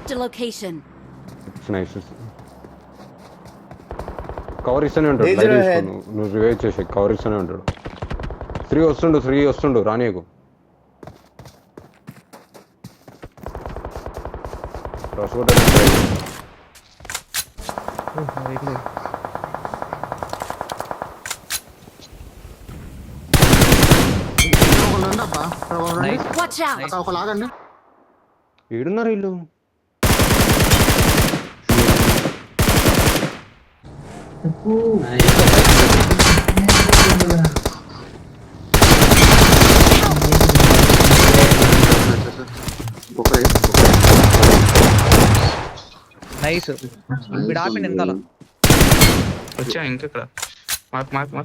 Marked a location. Nice cover ఇస్తూనే ఉంటాడు light తీసుకో నువ్వు రివైవ్ చేసే కవర్ ఇస్తూనే ఉంటాడు శ్రీ వస్తుండు రానియకు రస్ కొట్టే Watch out. ఒక లాగండి ఏడున్నారు వీళ్ళు నైస్ వీడు ఆపిండి వెనకాల వచ్చా ఇంకెక్కడ మార్క్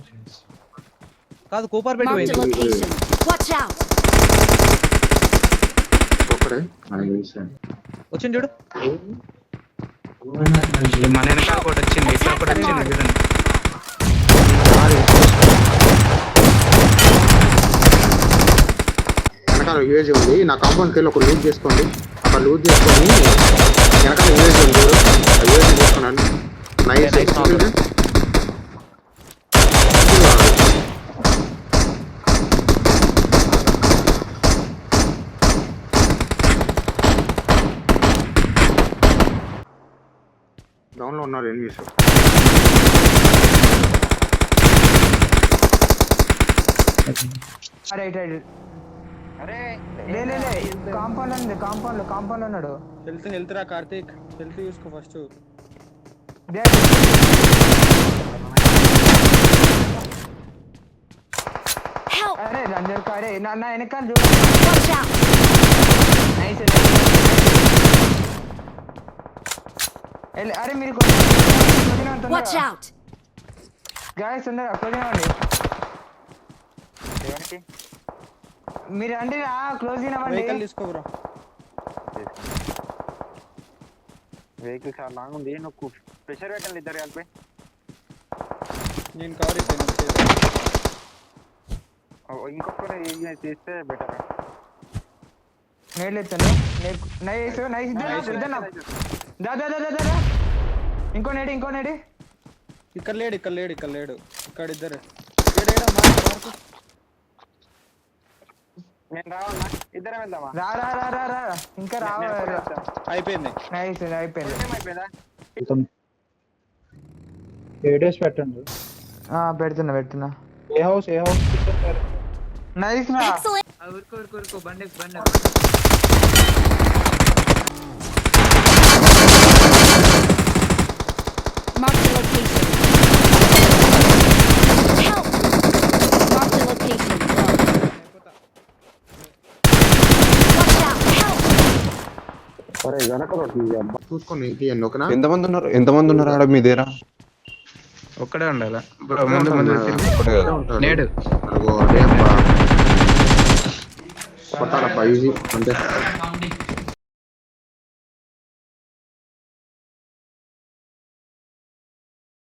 కాదు కూపర్ పెట్టి Marked a పోయింది location. Watch out. ఒకడే వచ్చింది చూడు మన వెనకాల కూడా వచ్చింది ఇక్కడ కూడా వచ్చింది చూడండి వెనకాల యూఏజీ ఉంది నా కాంపౌండ్కి వెళ్ళి ఒక లూజ్ చేసుకోండి అక్కడ లూజ్ చేసుకొని వెనకాల యూఏజీ ఉంది ఆ యూఏజీ తీసుకున్నాను నైస్ డౌన్ లో ఉన్నారు ఎనిమిస్ కాంపౌండ్ ఉన్నాడు హెల్త్ రా కార్తీక్ హెల్త్ చూసుకో ఫస్ట్ Help. అరే రంజర్ అరే నా వెనకాల చూడు Watch out. నైస్ అరే మీరు Watch out. గాయస్ ఉన్నారు క్లోజ్ మీరు అంటే క్లోజ్ వెహికల్ అయినవ్వండి తీసుకో బ్రో వెహికల్ చాలా లాంగ్ ఉంది నువ్వు ప్రెషర్ పెట్టండి ఇద్దరు కలిపి నేను కవర్ ఇస్తాను ఇంకొకరు తీస్తే బెటర్ నేర్లు ఎత్తాను నైస్ నైస్ దాదా ఇంకో నేడి ఇక్కడ లేడు ఇక్కడ ఇద్దరు నేను రావన్నా ఇద్దరం వెళ్దామా రా ఇంకా రావాలి అయిపోయింది నైస్ అయిపోయింది అయిపోయిందా ఏడేస్ పెట్టండి పెడుతున్నా ఏ హౌస్ నైస్ రా Excellent. ఊరుకో బండి Marked a location. Help. Marked a location. Watch out. Help. సరే వెనక చూసుకొని తీయండి ఓకేనా ఎంతమంది ఉన్నారు ఆడ మీ దగ్గర ఒక్కడే ఉండాలి ముందు ఒకటే కదా నేడు కొట్టాలప్ప ఈజీ అంతే